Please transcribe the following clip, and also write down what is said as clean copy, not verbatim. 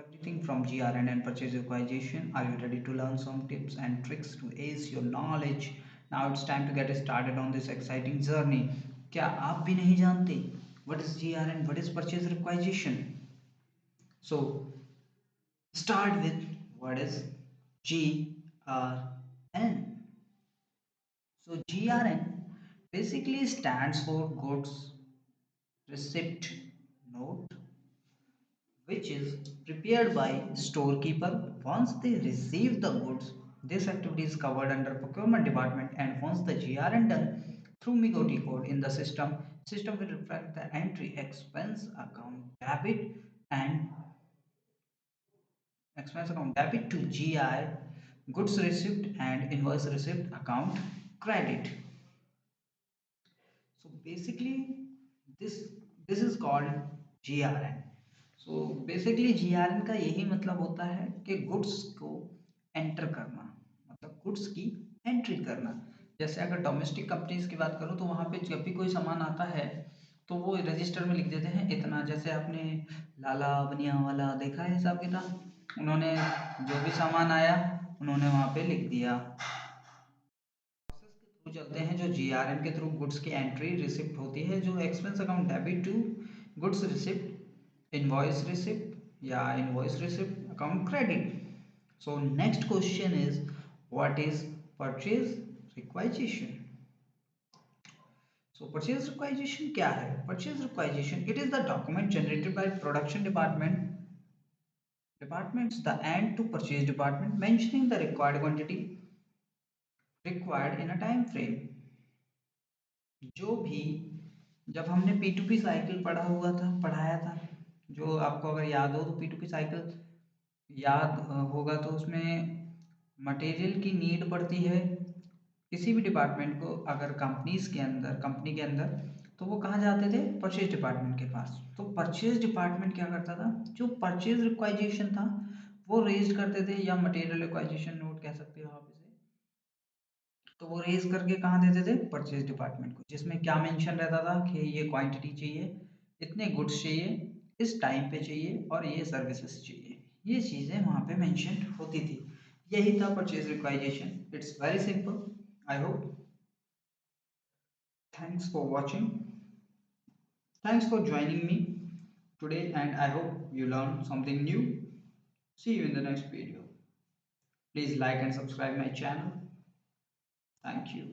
everything from GRN and purchase requisition. Are you ready to learn some tips and tricks to ace your knowledge? Now it's time to get started on this exciting journey. क्या आप भी नहीं जानते what is GRN, what is purchase requisition? So start with what is GRN. So GRN basically stands for goods receipt note, which is prepared by storekeeper once they receive the goods. This activity is covered under procurement department, and once the GRN done through MIGOT code in the system will reflect the entry expense account debit to GI goods receipt and invoice receipt account credit. So basically this this is called GRN. So basically GRN का यही मतलब होता है कि goods को enter करना, मतलब goods की एंट्री करना। जैसे अगर डोमेस्टिक कंपनीज की बात करूँ तो वहाँ पे जब भी कोई सामान आता है तो वो रजिस्टर में लिख देते हैं इतना। जैसे आपने लाला बनिया वाला देखा है हिसाब किताब, उन्होंने जो भी सामान आया उन्होंने वहाँ पे लिख दिया। थ्रू चलते हैं जो जीआरएन के थ्रू गुड्स की एंट्री रिसिप्ट होती है, जो expense account debit to goods receipt invoice receipt या invoice receipt account credit. So next question is what is purchase requisition. So purchase requisition क्या है? Purchase requisition it is the document generated by production departments the end to purchase department mentioning the required quantity required in a time frame। जो भी जब हमने P2P cycle पढ़ाया था, जो आपको अगर याद हो तो P2P साइकिल याद होगा तो उसमें मटेरियल की नीड पड़ती है किसी भी डिपार्टमेंट को। अगर कंपनी के अंदर तो वो कहाँ जाते थे? परचेज डिपार्टमेंट के पास। तो परचेज डिपार्टमेंट क्या करता था? जो परचेज रिक्वाइजिशन था वो रेज करते थे, या मटेरियल रिक्वाइजिशन नोट कह सकते हो आप इसे। तो वो रेज करके कहाँ देते थे? परचेज डिपार्टमेंट को, जिसमें क्या मेंशन रहता था कि ये क्वांटिटी चाहिए, इतने गुड्स चाहिए, इस टाइम पे चाहिए और ये सर्विसेज चाहिए। ये चीज़ें वहाँ पे मेंशन होती थी। यही था purchase requisition. It's very simple. I hope thanks for watching, thanks for joining me today, and I hope you learned something new. See you in the next video. Please like and subscribe my channel. Thank you.